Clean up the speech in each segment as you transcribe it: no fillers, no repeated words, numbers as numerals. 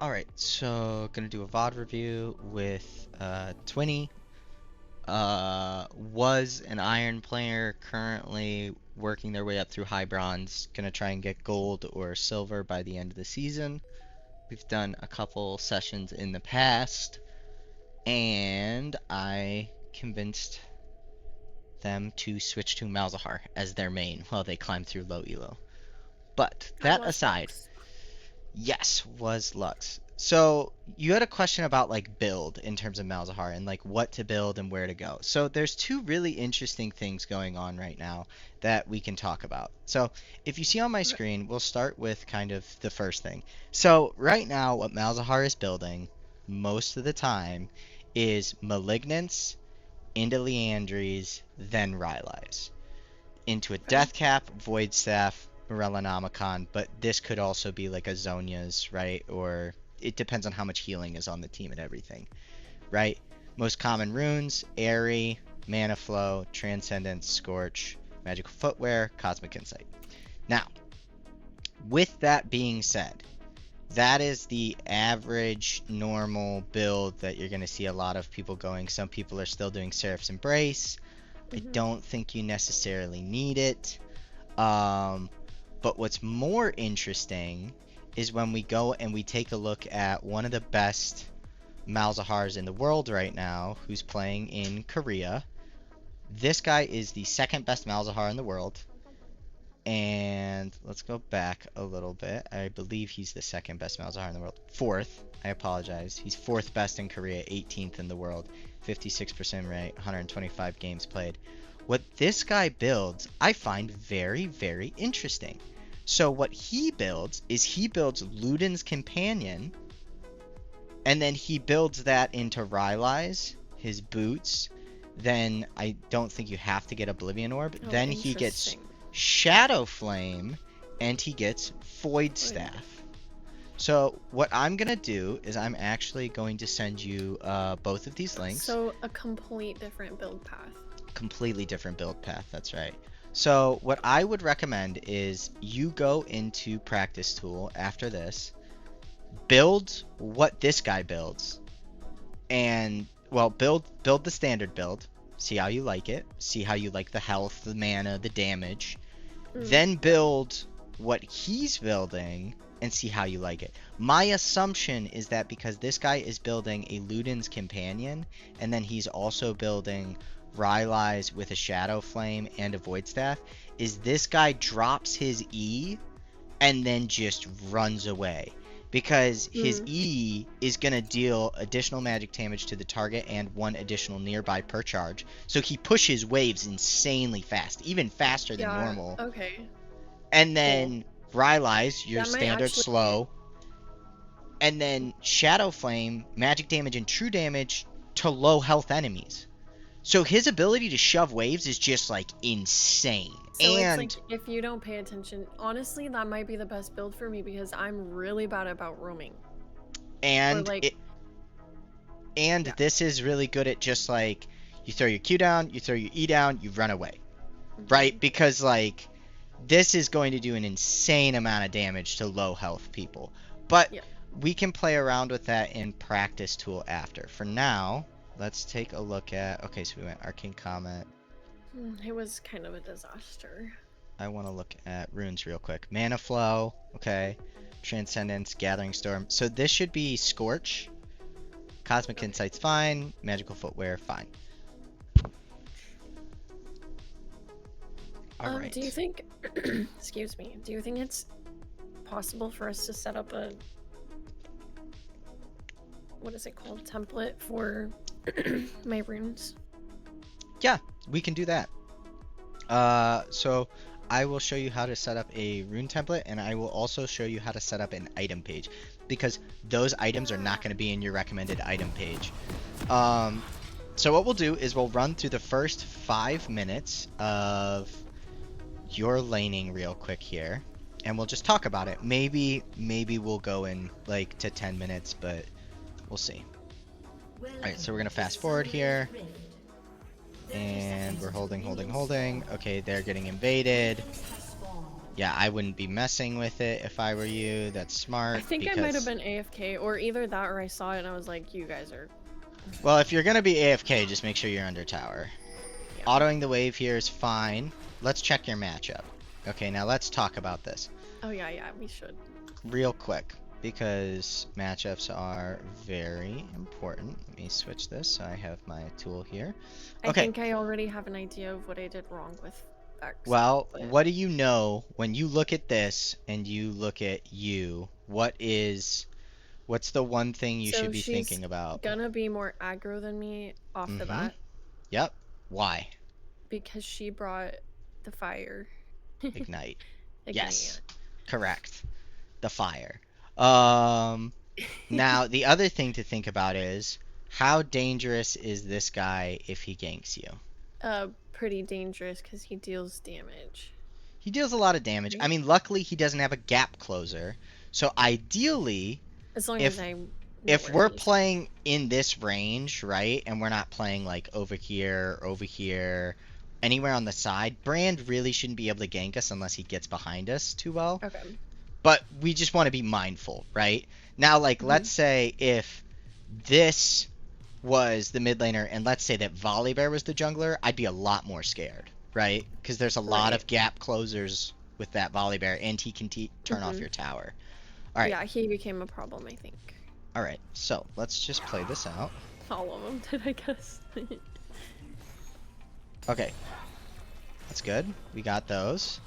Alright, so gonna do a VOD review with Twinny. Was an Iron player, currently working their way up through High Bronze. Gonna try and get Gold or Silver by the end of the season. We've done a couple sessions in the past, and I convinced them to switch to Malzahar as their main while they climb through low elo. But How that was aside, Lux? yes, was Lux. So you had a question about like build in terms of Malzahar and like what to build and where to go. So there's two really interesting things going on right now that we can talk about. So if you see on my Okay. screen, we'll start with kind of the first thing. So right now, what Malzahar is building most of the time is Malignance into Leandries, then Rylai's into a Okay. Death Cap, Void Staff, Morellonomicon, but this could also be like a Zhonya's, right? Or it depends on how much healing is on the team and everything, right? Most common runes: Airy, Mana Flow, Transcendence, Scorch, Magical Footwear, Cosmic Insight. Now, with that being said, that is the average normal build that you're going to see a lot of people going. Some people are still doing Seraph's Embrace. I Mhm. don't think you necessarily need it. Um, but what's more interesting is when we go and we take a look at one of the best Malzahars in the world right now, who's playing in Korea. This guy is the second best Malzahar in the world. And let's go back a little bit. I believe he's the second best Malzahar in the world. Fourth. I apologize. He's fourth best in Korea, 18th in the world, 56% rate, 125 games played. What this guy builds, I find very, very interesting. So what he builds is he builds Luden's Companion, and then he builds that into Rylai's, his boots. Then I don't think you have to get Oblivion Orb. Oh, Then he gets interesting. Shadow Flame, and he gets Void Wait. Staff. So what I'm gonna do is I'm actually going to send you both of these links. So a complete different build path. Completely different build path, that's right. So what I would recommend is you go into Practice Tool after this, build what this guy builds, and well, build the standard build, see how you like it, see how you like the health, the mana, the damage, Mm. then build what he's building and see how you like it. My assumption is that because this guy is building a Luden's Companion, and then he's also building Rylai's with a Shadow Flame and a Void Staff, is this guy drops his E and then just runs away. Because his Mm. E is going to deal additional magic damage to the target and one additional nearby per charge. So he pushes waves insanely fast, even faster than Yeah. normal. Okay. And Cool. then Rylai's, your That might standard actually. slow. And then Shadow Flame, magic damage and true damage to low health enemies. So his ability to shove waves is just like insane. So it's And like if you don't pay attention, honestly, that might be the best build for me because I'm really bad about roaming. Or and like, it and yeah. this is really good at just like you throw your Q down, you throw your E down, you run away. Right? Mhm. Because like this is going to do an insane amount of damage to low health people. But Yeah. we can play around with that in Practice Tool after. For now, let's take a look at, okay, so we went Arcane Comet. It was kind of a disaster. I want to look at runes real quick. Mana Flow, okay. Transcendence, Gathering Storm. So this should be Scorch. Cosmic Okay. Insight's fine. Magical Footwear, fine. Do you Alright. think, excuse me, do you think it's possible for us to set up a, what is it called, template for my runes? Yeah, we can do that. So I will show you how to set up a rune template, and I will also show you how to set up an item page, because those items are not going to be in your recommended item page. Um, so what we'll do is we'll run through the first 5 minutes of your laning real quick here, and we'll just talk about it. Maybe we'll go in like to 10 minutes, but we'll see. Alright, so we're gonna fast forward here. And we're holding. Okay, they're getting invaded. Yeah, I wouldn't be messing with it if I were you. That's smart. I think I might have been AFK, or either that or I saw it and I was like, you guys are... Well, if you're gonna be AFK, just make sure you're under tower. Yeah. Autoing the wave here is fine. Let's check your matchup. Okay, now let's talk about this. Oh yeah, we should. Real quick, because matchups are very important. Let me switch this so I have my tool here. Okay. I think I already have an idea of what I did wrong with Vex. Well, what do you know when you look at this and you look at you? What's the one thing you should be thinking about? Gonna be more aggro than me off the bat. Yep. Why? Because she brought the fire. Ignite. Ignite. Yes. Correct. The fire. Now the other thing to think about is how dangerous is this guy if he ganks you? Pretty dangerous because he deals damage. He deals a lot of damage. I mean, luckily he doesn't have a gap closer. So ideally, as long as I if we're playing in this range, right, and we're not playing like over here, anywhere on the side, Brand really shouldn't be able to gank us unless he gets behind us too well. Okay. But we just want to be mindful, right? Now, like, let's say if this was the mid laner, and let's say that Volibear was the jungler, I'd be a lot more scared, right? Because there's a lot of gap closers with that Volibear, and he can turn off your tower. All right. Yeah, he became a problem, I think. All right, so let's just play this out. All of them did, I guess. Okay. That's good. We got those.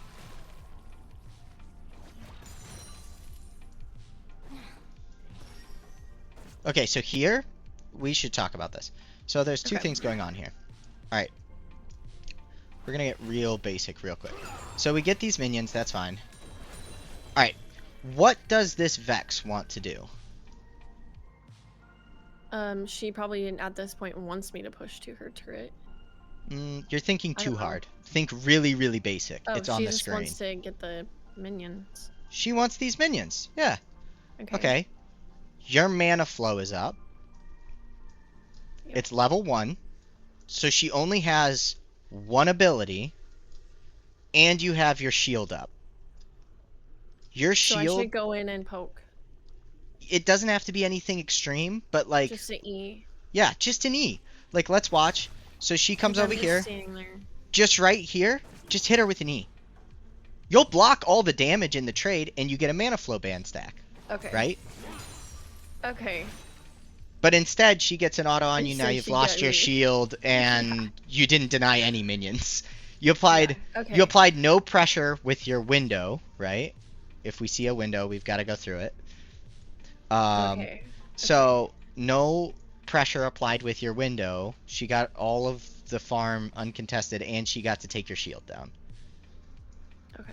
Okay, so here, we should talk about this. So there's two things going on here. Alright. We're gonna get real basic real quick. So we get these minions, that's fine. Alright. What does this Vex want to do? She probably at this point wants me to push to her turret. You're thinking too hard. Think really, really basic. Oh, it's on the screen. She just wants to get the minions. She wants these minions. Yeah. Okay. Okay. Your mana flow is up. Yep. It's level 1. So she only has one ability. And you have your shield up. Your shield... So I should go in and poke. It doesn't have to be anything extreme, but like... Just an E. Yeah, just an E. Like, let's watch. So she comes over here. There. Just right here. Just hit her with an E. You'll block all the damage in the trade, and you get a mana flow band stack. Okay. Right? Okay. But instead, she gets an auto on you. Now you've lost your shield, and you didn't deny any minions. You applied you applied no pressure with your window, right? If we see a window, we've got to go through it. So no pressure applied with your window. She got all of the farm uncontested, and she got to take your shield down. Okay.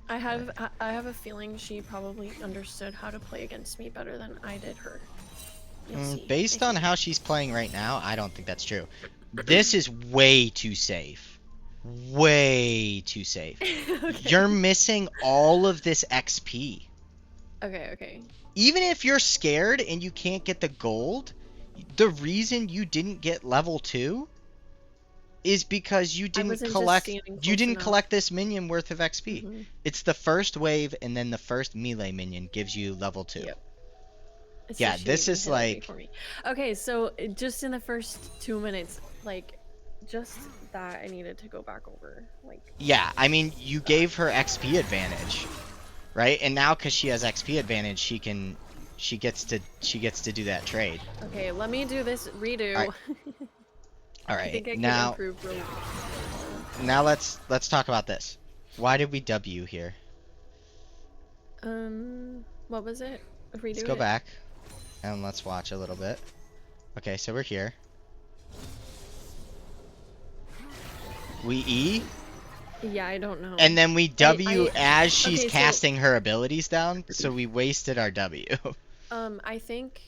I have a feeling she probably understood how to play against me better than I did her. Based on how she's playing right now, I don't think that's true. This is way too safe. Way too safe. You're missing all of this XP. Okay. Even if you're scared and you can't get the gold, the reason you didn't get level 2 is because you didn't collect this minion worth of XP. It's the first wave, and then the first melee minion gives you level 2. Yep. Yeah, this is like... Okay, so just in the first 2 minutes, like, just that I needed to go back over. Like... Yeah, I mean, you gave her XP advantage, right? And now because she has XP advantage, she gets to do that trade. Okay, let me do this redo. All right. I think I can improve really well. Now let's talk about this. Why did we W here? What was it? Let's go back and let's watch a little bit. Okay, so we're here. We E. Yeah, I don't know. And then we W as she's casting her abilities down, so we wasted our W. I think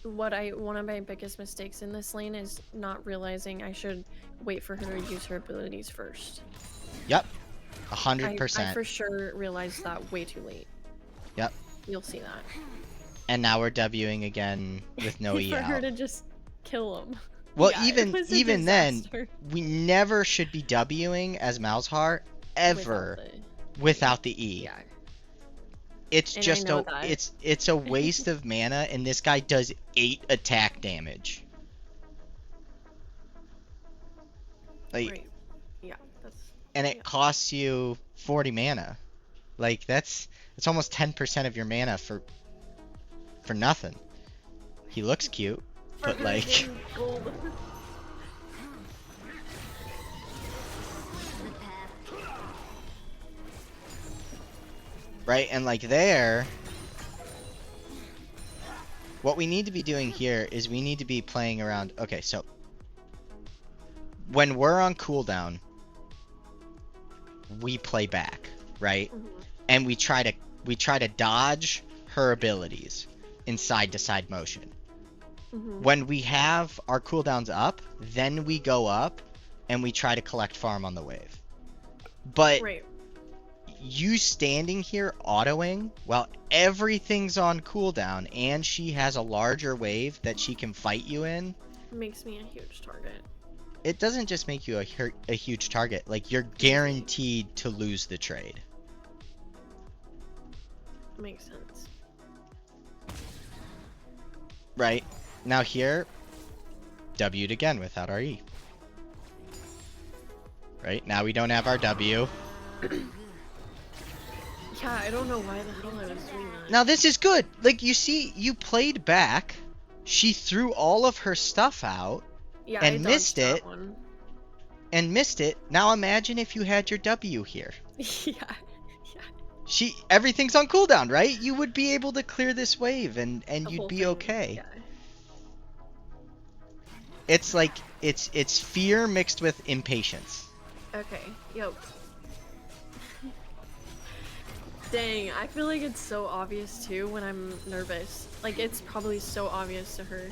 one of my biggest mistakes in this lane is not realizing I should wait for her to use her abilities first. Yep. 100%. I for sure realized that way too late. Yep. You'll see that. And now we're Wing again with no E for out. her to just kill him. Well, Yeah, it was a even then, disaster. we never should be Wing as Malzahar ever without the E. Yeah. It's And I just know a that. it's a waste of mana, and this guy does 8 attack damage. Like, Right. Yeah, that's and it yeah. costs you 40 mana. Like it's almost 10% of your mana for nothing. He looks cute, but For like getting gold. right, and like there, what we need to be doing here is we need to be playing around. Okay, so when we're on cooldown, we play back, right? And we try to dodge her abilities in side to side motion. When we have our cooldowns up, then we go up and we try to collect farm on the wave. But Right. you standing here autoing while everything's on cooldown and she has a larger wave that she can fight you in, Makes me a huge target. it doesn't just make you a huge target. Like, you're guaranteed to lose the trade. Makes sense. Right? Now here, W'd again without our E. Right? Now we don't have our W. Yeah, I don't know why the hell I was doing that. Now this is good. Like, you see, you played back. She threw all of her stuff out. Yeah, and I dodged missed that it. one. And missed it. Now imagine if you had your W here. Yeah. Everything's on cooldown, right? You would be able to clear this wave and The you'd whole be thing, okay. Yeah. It's like it's fear mixed with impatience. Okay. Yo. Dang, I feel like it's so obvious too when I'm nervous. Like, it's probably so obvious to her.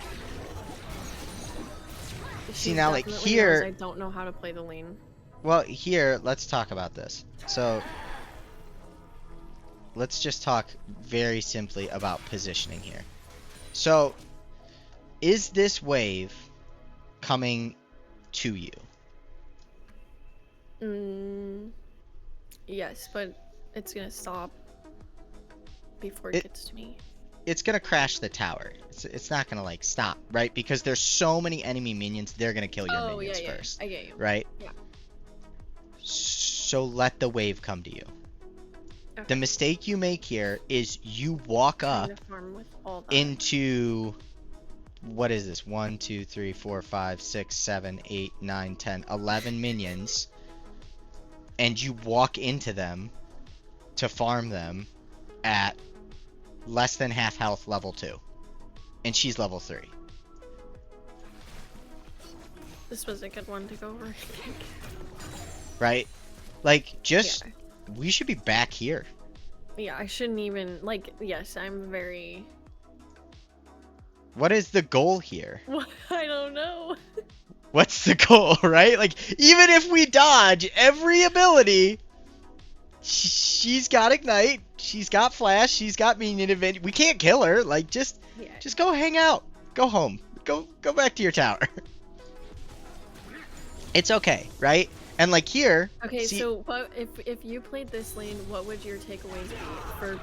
See, She now, like, definitely here- knows I don't know how to play the lane. Well, here, let's talk about this. So let's just talk very simply about positioning here. So, is this wave coming to you? Yes, but it's gonna stop before it gets to me. It's gonna crash the tower. It's not gonna like stop, right? Because there's so many enemy minions, they're gonna kill your minions first. I get you. Right? Yeah. So let the wave come to you. Okay. The mistake you make here is you walk up Trying to farm with all that. into, what is this? 1, 2, 3, 4, 5, 6, 7, 8, 9, 10, 11 minions, and you walk into them to farm them at less than half health level 2. And she's level 3. This was a good one to go over, I think. Right? Like, just, Yeah. we should be back here. Yeah, I shouldn't even, like, yes, I'm very... What is the goal here? I don't know. What's the goal, right? Like, even if we dodge every ability, she's got Ignite, she's got Flash, she's got Minion Event. We can't kill her. Like, just go hang out. Go home. Go back to your tower. It's okay, right? And like here... Okay, see, so but if you played this lane, what would your takeaways be for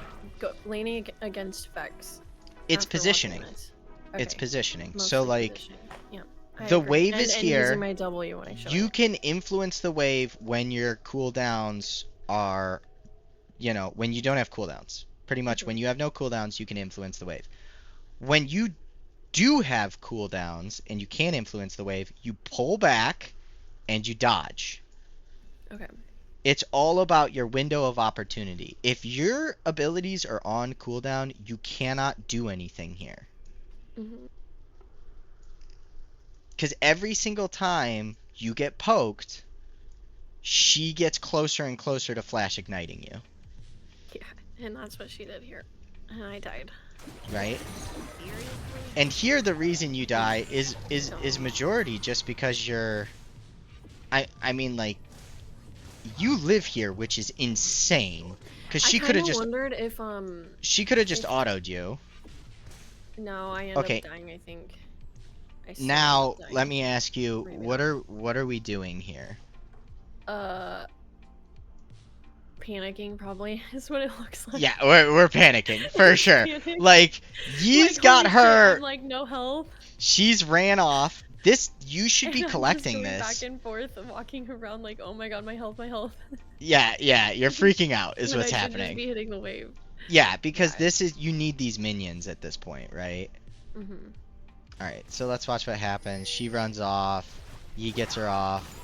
laning against Vex? it's after watching positioning. this? It's Okay, positioning. mostly So, like, positioning. Yeah, I the agree. wave is and here. using my W when I show You it. can influence the wave when your cooldowns are, you know, when you don't have cooldowns. Pretty much when you have no cooldowns, you can influence the wave. When you do have cooldowns and you can't influence the wave, you pull back and you dodge. Okay. It's all about your window of opportunity. If your abilities are on cooldown, you cannot do anything here. Because every single time you get poked, she gets closer and closer to flash igniting you. Yeah, and that's what she did here. And I died. Right? And here the reason you die is majority just because you're... I mean, like, you live here, which is insane. Because she could have just... wondered if, She could have just autoed you. No, I ended Okay. up dying, I think. I still Now, ended up let dying. me ask you, Maybe what are we doing here? Panicking probably is what it looks like. Yeah, we're panicking for Just sure. panic. Like, Like, Yee's got holy shit, I'm her. like no health. She's ran off. This, you should be And I'm just collecting going back this. and forth and walking around like, oh my god, my health, my health. Yeah, you're freaking out is When what's I should just happening. be hitting the wave. Yeah, because Yeah. this is, you need these minions at this point, right? Mm-hmm. Alright, so let's watch what happens. She runs off. Yi gets her off.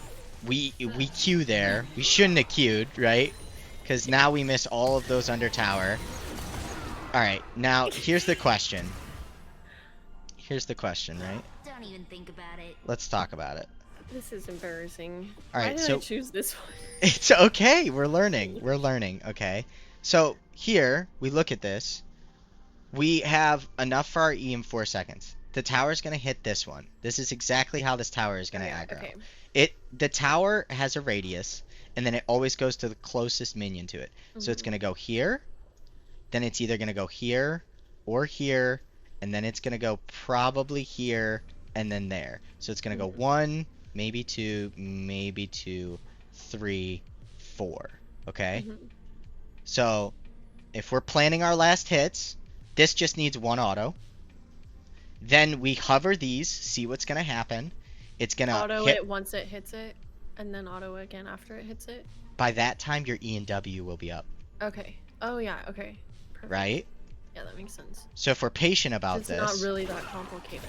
We queue there. We shouldn't have queued, right? Because now we miss all of those under tower. Alright, now here's the question. Here's the question, right? Don't even think about it. Let's talk about it. This is embarrassing. Alright, Why did so I choose this one? it's okay. We're learning. We're learning, okay? So here, we look at this. We have enough for our E in 4 seconds. The tower's going to hit this one. This is exactly how this tower is going to aggro. Okay. The tower has a radius, and then it always goes to the closest minion to it. So it's going to go here, then it's either going to go here, and then it's going to go probably here, and then there. So it's going to go 1, maybe 2, maybe 2, 3, 4. Okay? So if we're planning our last hits, this just needs 1 auto. Then we hover these, see what's going to happen. It's going to auto hit it once it hits it, and then auto again after it hits it. By that time, your E and W will be up. Okay. Oh yeah. Okay. Perfect. Right? Yeah, that makes sense. So if we're patient about It's this, not really that complicated.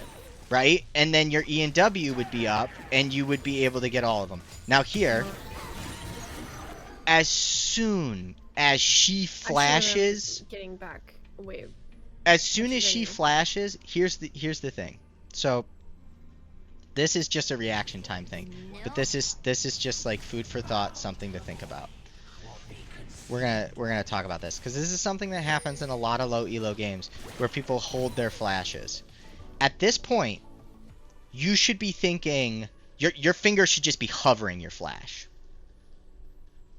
right? And then your E and W would be up, and you would be able to get all of them. Now here, as soon as she flashes, getting back wave. as soon as she flashes, here's the thing. So this is just a reaction time thing, but this is just like food for thought, something to think about. We're gonna talk about this because this is something that happens in a lot of low elo games where people hold their flashes. At this point, you should be thinking your finger should just be hovering your flash,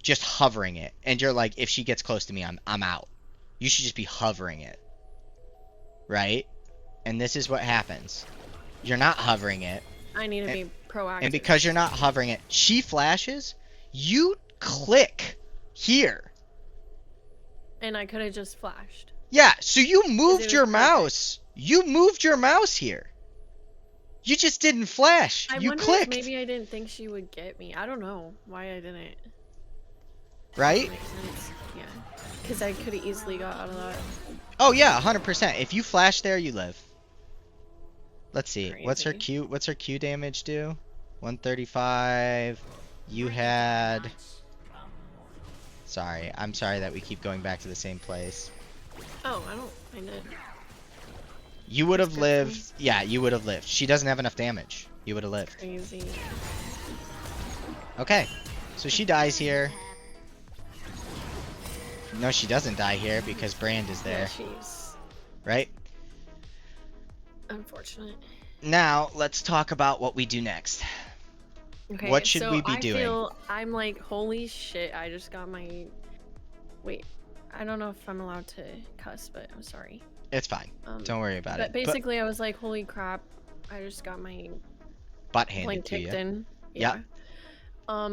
just hovering it, and you're like, if she gets close to me, I'm out. You should just be hovering it, right? And this is what happens. You're not hovering it. I need to be proactive. And because you're not hovering it, she flashes, you click here. And I could have just flashed. Yeah, so you moved your perfect. mouse. You moved your mouse here. You just didn't flash. I You wonder clicked. if maybe I didn't think she would get me. I don't know why I didn't. Right? Makes sense. Yeah. Because I could have easily got out of that. Oh yeah, 100%. If you flash there, you live. Let's see. What's her Crazy. Q damage do? 135. You had. Sorry, I'm sorry that we keep going back to the same place. Oh, I don't mind it. You would have That's good for lived. Yeah, you would have lived. She doesn't have enough damage. You would have lived. Crazy. Okay, so she dies here. No, she doesn't die here because Brand is there, Yeah, she's right? unfortunate. Now, let's talk about what we do next. Okay, What should so we be I doing? feel I'm like, holy shit, I just got my... Wait, I don't know if I'm allowed to cuss, but I'm sorry. It's fine. Don't worry about But it. basically, I was like, holy crap, I just got my Butt handed blank to kicked you. in. Yeah.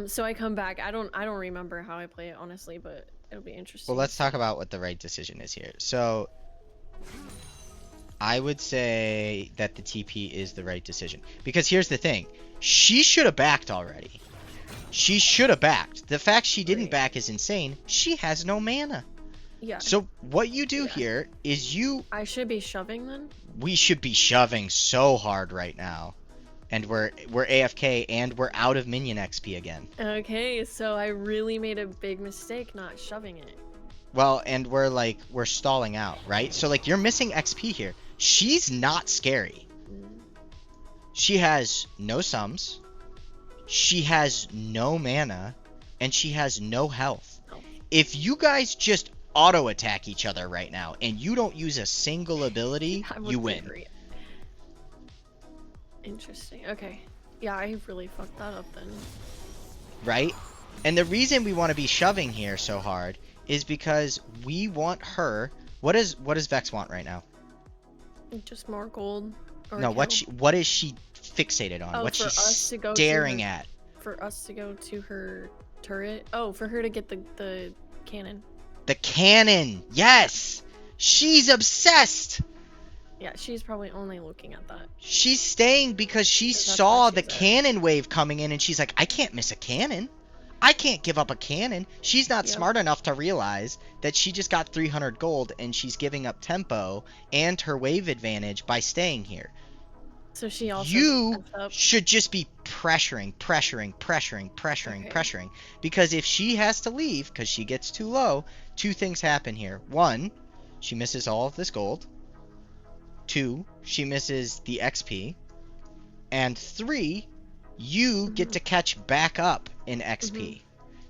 So I come back. I don't remember how I play it, honestly, but it'll be interesting. Well, let's talk about what the right decision is here. So, I would say that the TP is the right decision. Because here's the thing. She should have backed already. She should have backed. The fact she didn't Right. back is insane. She has no mana. Yeah. So what you do Yeah. here is I should be shoving then? we should be shoving so hard right now. And we're AFK and we're out of minion XP again. Okay, so I really made a big mistake not shoving it. Well, and we're stalling out, right? So like you're missing XP here. She's not scary. She has no sums. She has no mana, and she has no health. Oh. If you guys just auto attack each other right now and you don't use a single ability, I would you win. agree. Interesting. Okay. Yeah, I really fucked that up then. Right? And the reason we want to be shoving here so hard is because we want her. What does Vex want right now? Just more gold. Or No, kill. what is she fixated on, Oh, what for she's us to go to staring her, at. for us to go to her turret. Oh, for her to get the cannon. The cannon! Yes! She's obsessed! Yeah, she's probably only looking at that. She's staying because she 'Cause that's saw where the she's at. cannon wave coming in and she's like, I can't miss a cannon. I can't give up a cannon. She's not Yep. smart enough to realize that she just got 300 gold and she's giving up tempo and her wave advantage by staying here. So she also You effed up. should just be pressuring, Okay. because if she has to leave because she gets too low, two things happen here. One, she misses all of this gold. Two, she misses the XP. And three, you get to catch back up in XP.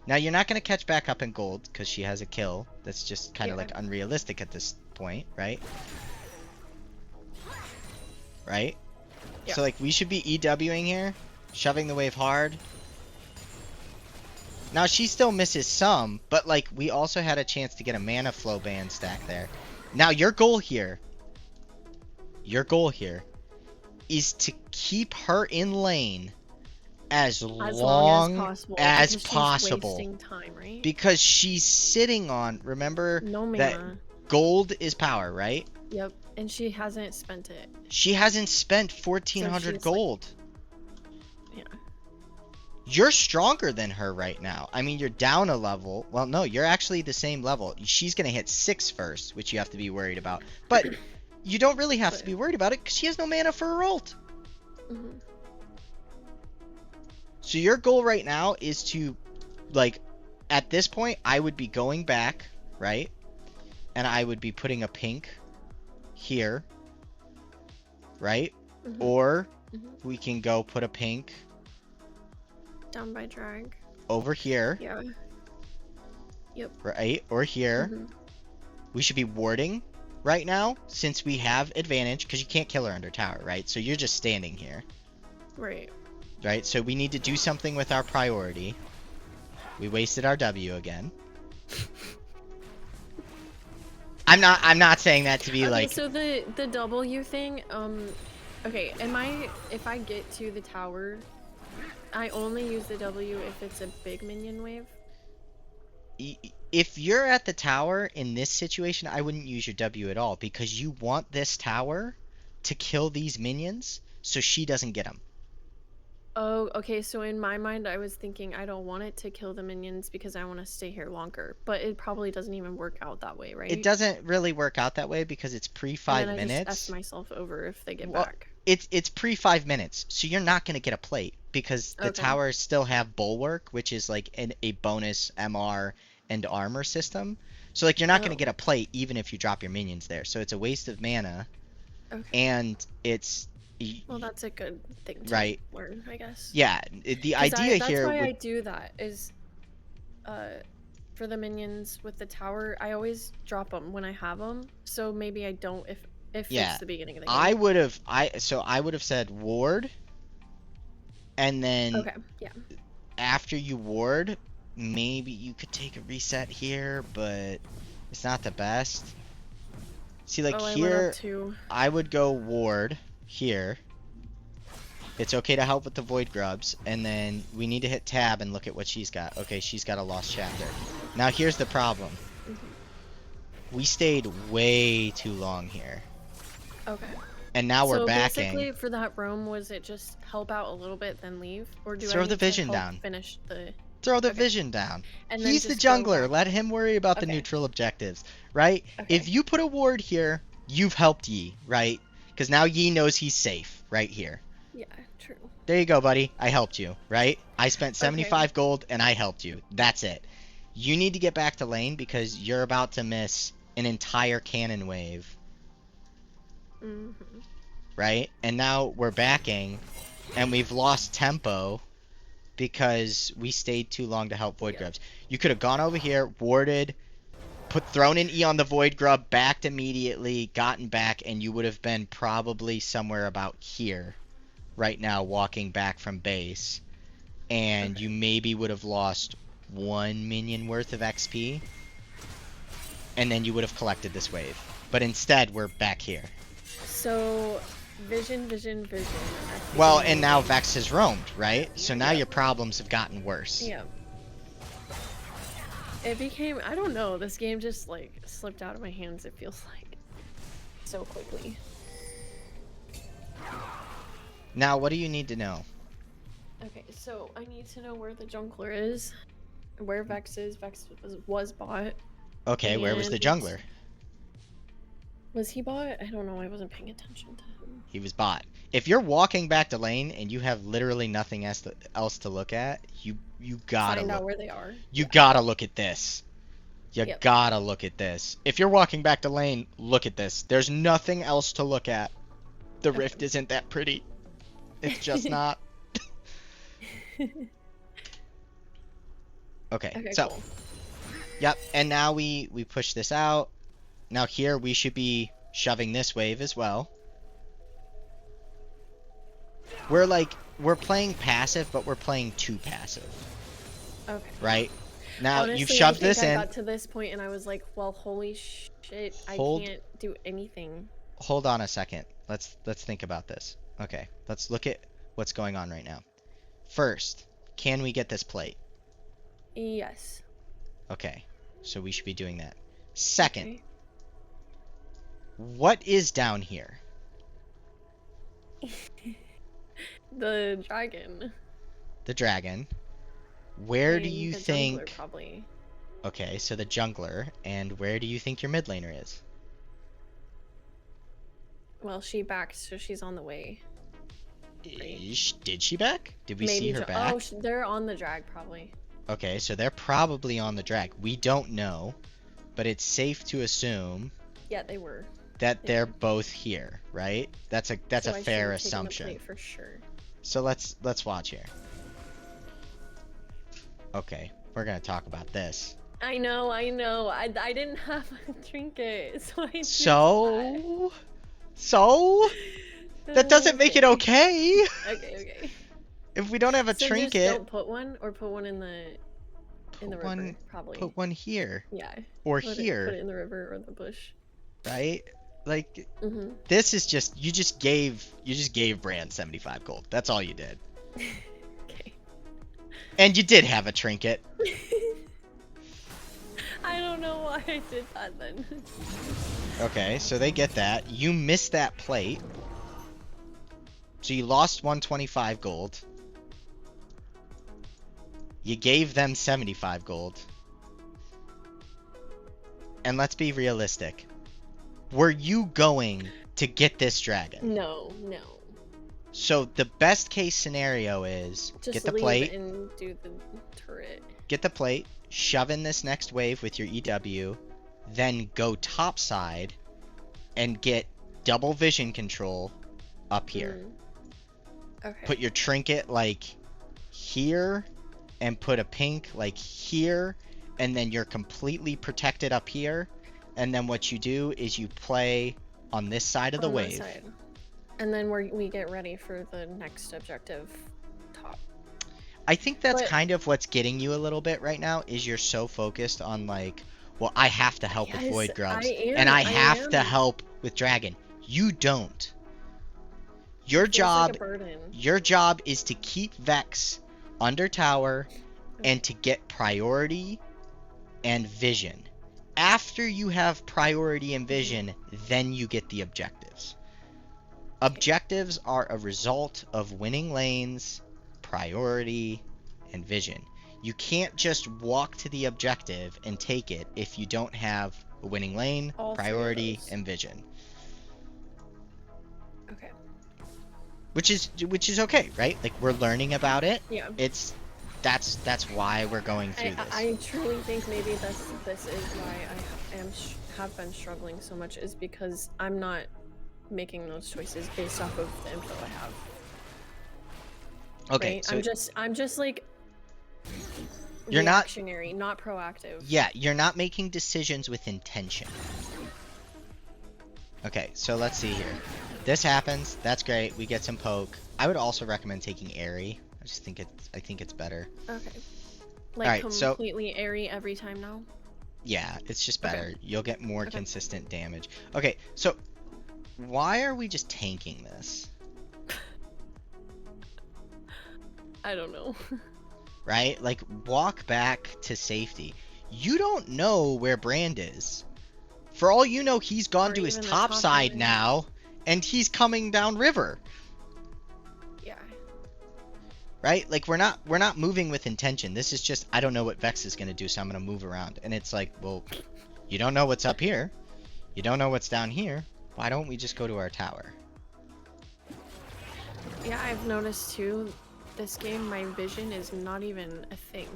Now, you're not going to catch back up in gold because she has a kill. That's just kind of Yeah. like unrealistic at this point, right? Right? Yeah. So, like, we should be EWing here, shoving the wave hard. Now, she still misses some, but, like, we also had a chance to get a mana flow band stack there. Now, your goal here is to keep her in lane as long as possible. as because possible. She's wasting time, right? Because she's sitting on, remember, No that mana. gold is power, right? Yep. And she hasn't spent it. She hasn't spent So 1400 she's, gold. Yeah. You're stronger than her right now. I mean, you're down a level. Well, no, you're actually the same level. She's going to hit 6 first, which you have to be worried about. But you don't really have to be worried about it because she has no mana for her ult. Mhm. So your goal right now is to, like, at this point, I would be going back, right? And I would be putting a pink here, right? Mhm. Or Mhm. we can go put a pink Down by drag. over here, Yeah. Yep. right? Or here. Mhm. We should be warding right now since we have advantage because you can't kill her under tower, right? So you're just standing here, Right. right? So we need to do something with our priority. We wasted our W again. I'm not saying that to be Okay, like, so the W thing, okay, if I get to the tower, I only use the W if it's a big minion wave? if you're at the tower in this situation, I wouldn't use your W at all because you want this tower to kill these minions so she doesn't get them. Oh, okay, so in my mind, I was thinking I don't want it to kill the minions because I want to stay here longer, but it probably doesn't even work out that way, right? It doesn't really work out that way because it's pre 5 and then minutes. I just F myself over if they get Well, back. It's pre 5 minutes, so you're not going to get a plate because the Okay. towers still have bulwark, which is like a bonus MR and armor system. So like you're not going to Oh. get a plate even if you drop your minions there. So it's a waste of mana, Okay. and it's Well, that's a good thing to right. learn, I guess. Yeah, the idea that's here why I would do that is, for the minions with the tower, I always drop them when I have them. So maybe I don't if Yeah, it's the beginning of the game. I would have said ward, and then Okay. Yeah. after you ward, maybe you could take a reset here, but it's not the best. See, like Oh, I went here, up to... I would go ward here. It's okay to help with the void grubs, and then we need to hit tab and look at what she's got. Okay, she's got a lost chapter. Now here's the problem. We stayed way too long here, Okay. and now we're So backing. basically, for that roam, was it just help out a little bit, then leave, or do I Throw need the to vision help down. finish the? Throw the Okay. vision down. And then He's the just go jungler. back. Let him worry about the Okay. neutral objectives, right? Okay. If you put a ward here, you've helped Yi, right? Because now Yi knows he's safe right here. Yeah. True. There you go, buddy. I helped you, right? I spent 75 gold and I helped you. That's it. You need to get back to lane because you're about to miss an entire cannon wave, right? And now we're backing and we've lost tempo because we stayed too long to help Void Grubs. You could have gone over here, warded, thrown an E on the Void Grub, backed immediately, gotten back, and you would have been probably somewhere about here right now walking back from base. And you maybe would have lost 1 minion worth of XP. And then you would have collected this wave. But instead, we're back here. So, Vision, vision, vision. That's Well, becoming and now annoying. Vex has roamed, right? So now Yep. your problems have gotten worse. Yeah. It became, I don't know, this game just like slipped out of my hands, it feels like. So quickly. Now, what do you need to know? Okay, so I need to know where the jungler is, where Vex is. Vex was bought. Okay, where was the And jungler? was he bought? I don't know, I wasn't paying attention to him. He was bot. If you're walking back to lane and you have literally nothing else to look at, you gotta Find out look. where they are. You Yeah. gotta look at this. You Yep. gotta look at this. If you're walking back to lane, look at this. There's nothing else to look at. The Okay. rift isn't that pretty. It's just not. Okay, Okay, so cool. yep, and now we push this out. Now here we should be shoving this wave as well. We're playing passive, but we're playing too passive, Okay. right? Now Honestly, you've shoved I this think I in. got to this point and I was like, well, holy shit, Hold- I can't do anything. Hold on a second. Let's think about this. Okay, let's look at what's going on right now. First, can we get this plate? Yes. Okay, so we should be doing that. Second, Okay. what is down here? The dragon. The dragon. Where do And you the jungler, think... probably. Okay, so the jungler, and where do you think your mid laner is? Well, she backed, so she's on the way. Did she back? Did we see her back? Oh, they're on the drag, probably. Okay, so they're probably on the drag. We don't know, but it's safe to assume Yeah, they were. that they're both here, right? That's a So I fair should've taken the assumption. plate for sure. So let's watch here. Okay, we're gonna talk about this. I know. I didn't have a trinket, so I did So that doesn't make it okay. Okay. If we don't have a So trinket, just don't put one, or put one in the put river, one probably. put one here Yeah. or Put here, it in the river or the bush. right? Like Mm-hmm. this is just you just gave Brand 75 gold. That's all you did. Okay. And you did have a trinket. I don't know why I did that then. Okay, so they get that. You missed that plate. So you lost 125 gold. You gave them 75 gold. And let's be realistic. Were you going to get this dragon? No. So the best case scenario is Just get the leave plate, and do the turret. get the plate, shove in this next wave with your EW, then go topside and get double vision control up here. Okay. Put your trinket like here and put a pink like here, and then you're completely protected up here. And then what you do is you play on this side of the On that wave. side. And then we get ready for the next objective, top. I think that's But- kind of what's getting you a little bit right now is you're so focused on like, well, I have to help with Yes, Void Grubs I am, and I I have to am. help with Dragon. You don't. Your Feels job like a burden. Your job is to keep Vex under tower and to get priority and vision. After you have priority and vision, then you get the objectives. Objectives are a result of winning lanes, priority, and vision. You can't just walk to the objective and take it if you don't have a winning lane, All three of priority, those. and vision. Okay. Which is okay, right? Like we're learning about it. Yeah. That's why we're going through this. I truly think maybe this is why have been struggling so much, is because I'm not making those choices based off of the info I have. Okay, right? so I'm just like You're not- reactionary, not proactive. yeah, you're not making decisions with intention. Okay, so let's see here. This happens. That's great. We get some poke. I would also recommend taking Airy. I think it's better. Okay. Like Alright, so- completely airy every time now. Yeah, it's just Okay. better. You'll get more Okay. consistent damage. Okay, so why are we just tanking this? I don't know. Right? Like, walk back to safety. You don't know where Brand is. For all you know, he's gone Or to his even the top top side lane. now, and he's coming down river. Yeah. Right? Like, we're not moving with intention. This is just, I don't know what Vex is gonna do, so I'm gonna move around. And it's like, well, you don't know what's up here. You don't know what's down here. Why don't we just go to our tower? Yeah, I've noticed too, this game, my vision is not even a thing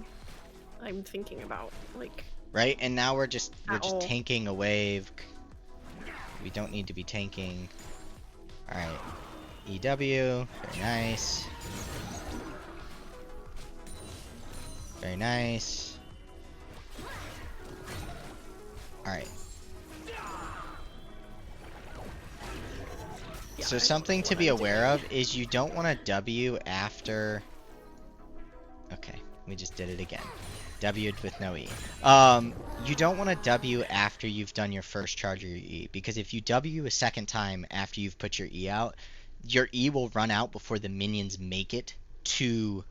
I'm thinking about, like, Right? And now we're just at all. tanking a wave. We don't need to be tanking. Alright. EW. Very nice. Very nice. Alright. Yeah, So I something don't to know be what I'm aware doing. of is you don't want to W after... Okay, we just did it again. W'd with no E. You don't want to W after you've done your first charge of your E, because if you W a second time after you've put your E out, your E will run out before the minions make it to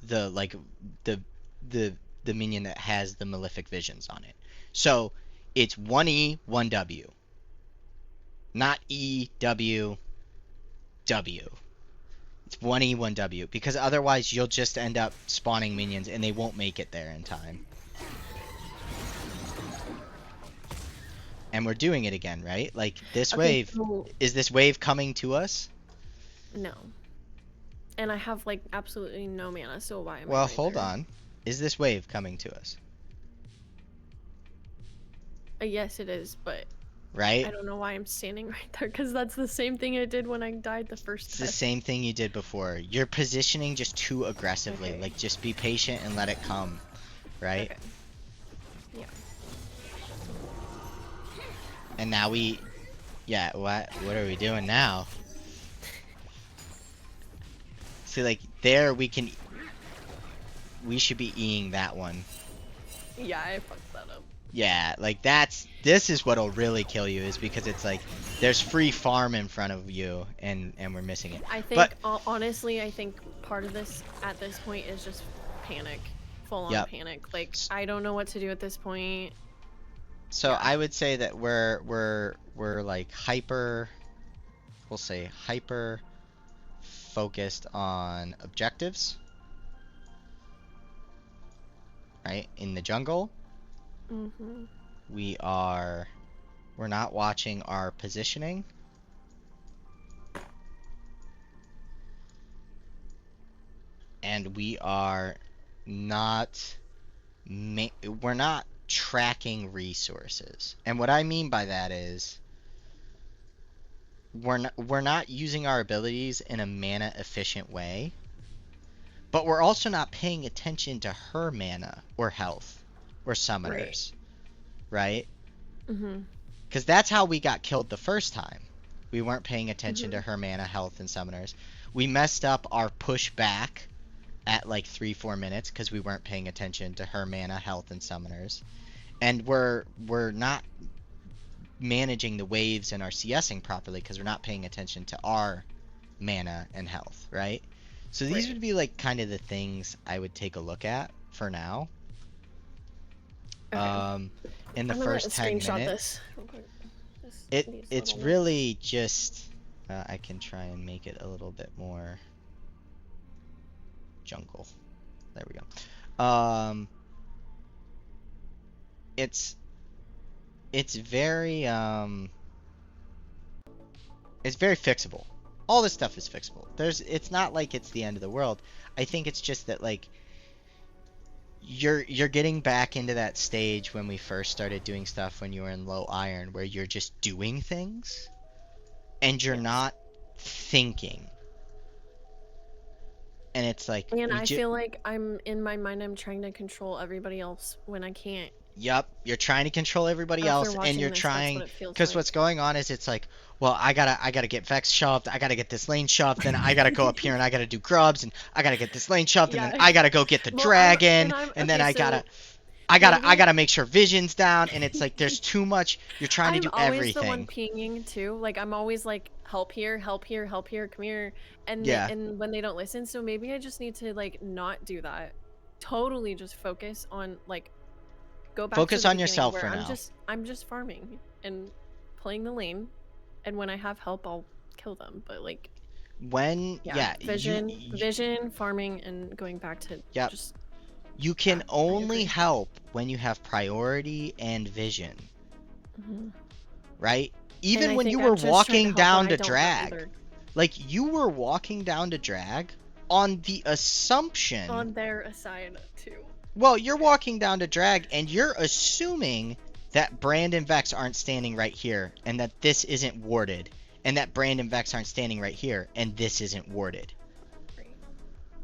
the, like, the the minion that has the Malefic Visions on it. So it's 1E, 1W. Not E, W, W. It's 1E, 1W, because otherwise you'll just end up spawning minions and they won't make it there in time. And we're doing it again, right? Like, this Okay, wave, so is this wave coming to us? no. And I have like absolutely no mana, so why am I Well, right hold there? on. Is this wave coming to us? Yes, it is, but Right? I don't know why I'm standing right there, because that's the same thing I did when I died the first It's time. the same thing you did before. You're positioning just too aggressively. Okay. Like, just be patient and let it come. Right? Okay. Yeah. And now we... Yeah, what are we doing now? See, like, there we can... We should be E-ing that one. Yeah, I fucked that up. Yeah, like, this is what'll really kill you, is because it's like, there's free farm in front of you, and we're missing it. I think, But, honestly, I think part of this, at this point, is just panic. Full-on Yep. panic. Like, I don't know what to do at this point. so Yeah. I would say that we're like hyper, we'll say hyper focused on objectives, right? In the jungle, Mm-hmm. we're not watching our positioning. And we are not, we're not tracking resources. And what I mean by that is, we're not using our abilities in a mana efficient way, but we're also not paying attention to her mana or health or summoners, right? Mm-hmm. Because that's how we got killed the first time. We weren't paying attention to her mana, health, and summoners. We messed up our push back at like 3-4 minutes because we weren't paying attention to her mana, health, and summoners. And we're not managing the waves and our CSing properly because we're not paying attention to our mana and health, right? So these would be like kind of the things I would take a look at for now. Okay. In the I'm first gonna 10 screenshot minutes, this real quick. it's These little really just I can try and make it a little bit more jungle. There we go. It's very it's very fixable. All this stuff is fixable. It's not like it's the end of the world. I think it's just that, like, you're getting back into that stage when we first started doing stuff when you were in low iron, where you're just doing things and you're Yes. not thinking. And it's like, And I feel like I'm in my mind, I'm trying to control everybody else when I can't. Yup, you're trying to control everybody After else, and watching you're this, that's trying, what it feels because like. what's going on is it's like, well, I gotta get Vex shoved, I gotta get this lane shoved, then I gotta go up here and I gotta do grubs, and I gotta get this lane shoved, and then Yeah. I gotta go get the Well, dragon, I'm and then okay, I gotta. I Maybe gotta make sure vision's down, and it's like there's too much. You're trying to I'm do always the one everything. pinging too. Like I'm always like help here, help here, help here, come here. Yeah. And when they don't listen, so maybe I just need to like not do that. Totally just focus on like go back to Focus the on beginning yourself where for now. I'm just farming and playing the lane. And when I have help, I'll kill them. But like When yeah, yeah, vision, farming and going back to yep. just You yeah, can I only agree. help when you have priority and vision, Hmm. right? And Even I when you think were I'm just trying to walking help when down I to don't have drag, either. like you were walking down to drag on the assumption, On their side too. well, you're walking down to drag and you're assuming that Brand and Vex aren't standing right here and that this isn't warded, and that Brand and Vex aren't standing right here and this isn't warded. Right.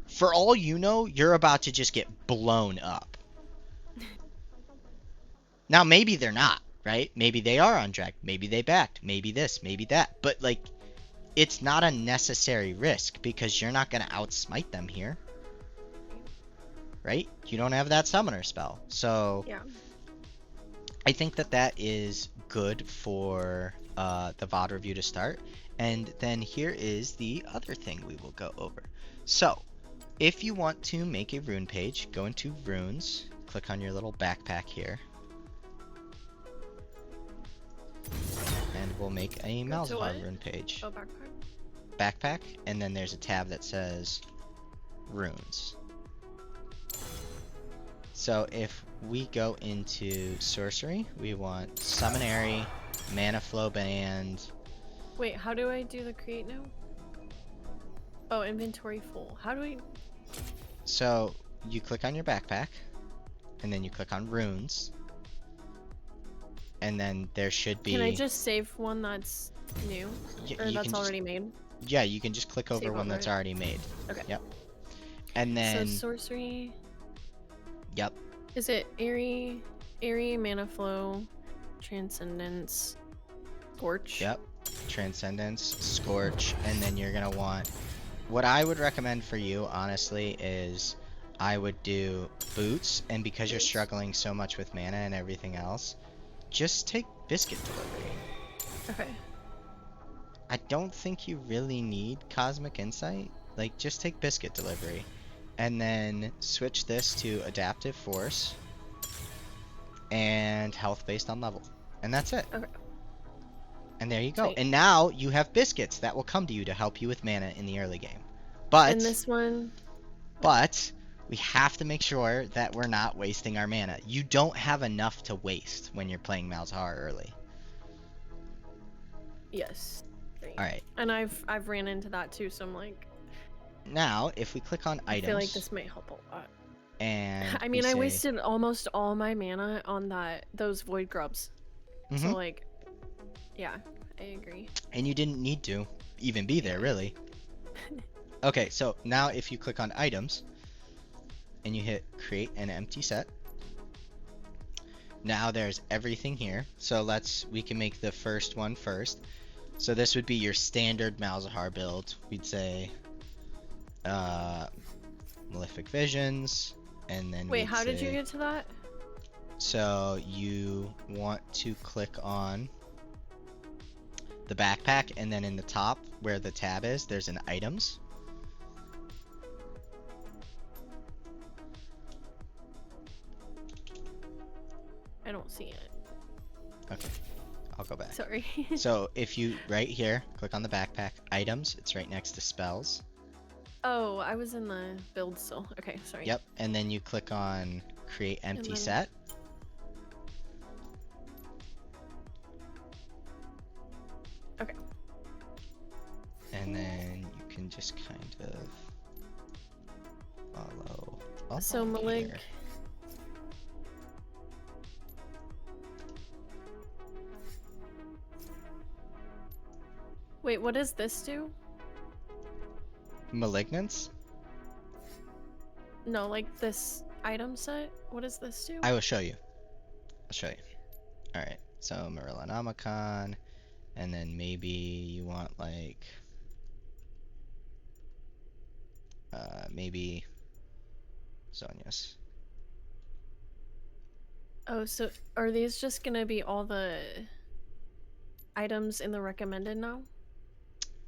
For all you know, you're about to just get blown up. Now, maybe they're not, right? Maybe they are on drag. Maybe they backed. Maybe this, maybe that. But, like, it's not a necessary risk because you're not going to outsmite them here, right? You don't have that summoner spell. So, Yeah. I think that that is good for the VOD review to start. And then here is the other thing we will go over. So, if you want to make a rune page, go into runes, click on your little backpack here, and we'll make a Go to what? Malzahar rune page. Oh, backpack. Backpack, and then there's a tab that says runes. So if we go into sorcery, we want summonary, mana flow band. Wait, how do I do the create now? Oh, inventory full. How do I? So you click on your backpack, and then you click on runes, and then there should be. Can I just save one that's new or you that's can just, already made? yeah, you can just click over Save one over that's it. already made. Okay. Yep. And then. So sorcery. Yep. Is it airy, mana flow, transcendence, scorch? Yep. Transcendence, Scorch, and then you're gonna want. What I would recommend for you, honestly, is I would do Boots, and because you're Boots. struggling so much with mana and everything else, just take Biscuit Delivery. Okay. I don't think you really need Cosmic Insight. Like, just take Biscuit Delivery. And then switch this to Adaptive Force and health based on level. And that's it. Okay. And there you go. Sweet. And now you have biscuits that will come to you to help you with mana in the early game. And this one. But we have to make sure that we're not wasting our mana. You don't have enough to waste when you're playing Malzahar early. Yes. Great. All right. And I've ran into that too, so I'm like. Now, if we click on items, I feel like this might help a lot. and I mean, I wasted almost all my mana on those void grubs. Mm-hmm. So like, yeah, I agree. And you didn't need to even be there, really. Okay, so now if you click on items and you hit create an empty set, now there's everything here. So we can make the first one first. So this would be your standard Malzahar build. We'd say Malefic Visions, and then wait, how did you get to that? So you want to click on the backpack, and then in the top where the tab is, there's an items. I don't see it. Okay, I'll go back. Sorry. So if you, right here, click on the backpack, items, it's right next to spells. Oh, I was in the build still. Okay, sorry. Yep, and then you click on create empty then- set. Okay. And then you can just kind of follow up So on Malik. here. Wait, what does this do? Malignance? No, like this item set? What does this do? I will show you. I'll show you. Alright, so Marillanomicon, and then maybe you want like maybe Zonius. Oh, so are these just gonna be all the items in the recommended now?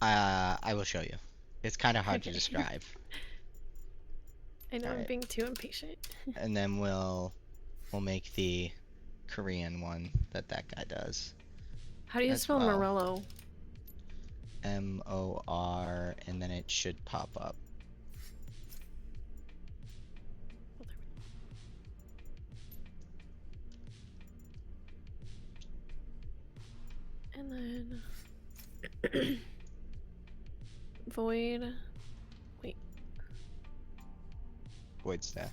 I will show you. It's kind of hard to Okay. describe. I know All I'm right, being too impatient. and then we'll make the Korean one that guy does How do you as spell well. Morello? MOR, and then it should pop up. And then void. Wait. Void staff.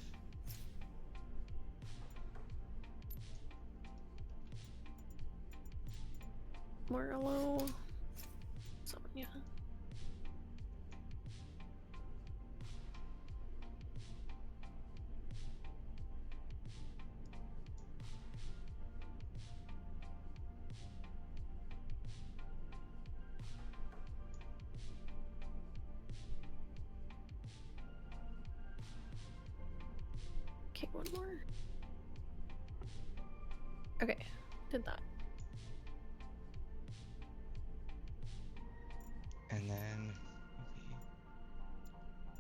Morello. Sonia. Okay, one more. Okay, did that. And then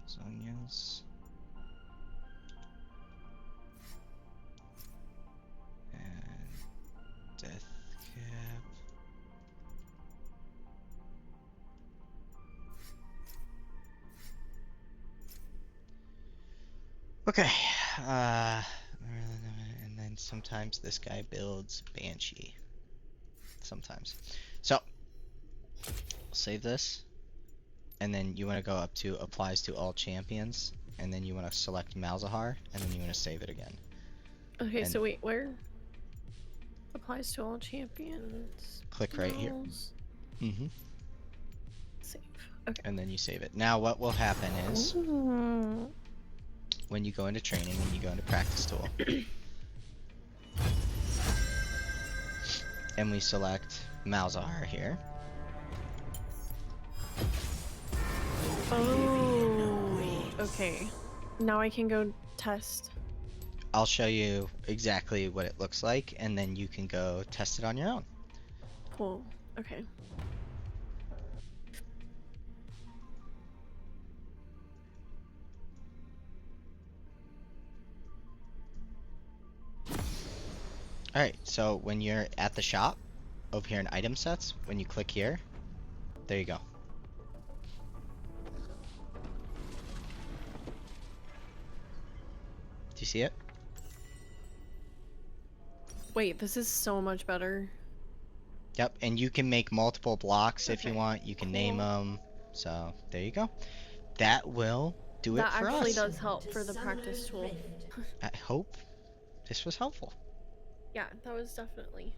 Sonia's. And Death Cap. Okay. And then sometimes this guy builds Banshee. Sometimes. So, save this. And then you want to go up to applies to all champions. And then you want to select Malzahar. And then you want to save it again. Okay, And so wait, where? Applies to all champions. click right here. Mouse, Mm-hmm. Save. Okay. And then you save it. Now what will happen is Ooh. when you go into training, when you go into practice tool, and we select Malzahar here. Oh. Okay. Now I can go test. I'll show you exactly what it looks like, and then you can go test it on your own. Cool. Okay. Alright, so when you're at the shop, over here in item sets, when you click here, there you go. Do you see it? Wait, this is so much better. Yep, and you can make multiple blocks if you Okay, want. You can name cool. them. So, there you go. That will do it That for actually us. does help for the practice tool. I hope this was helpful. Yeah, that was definitely.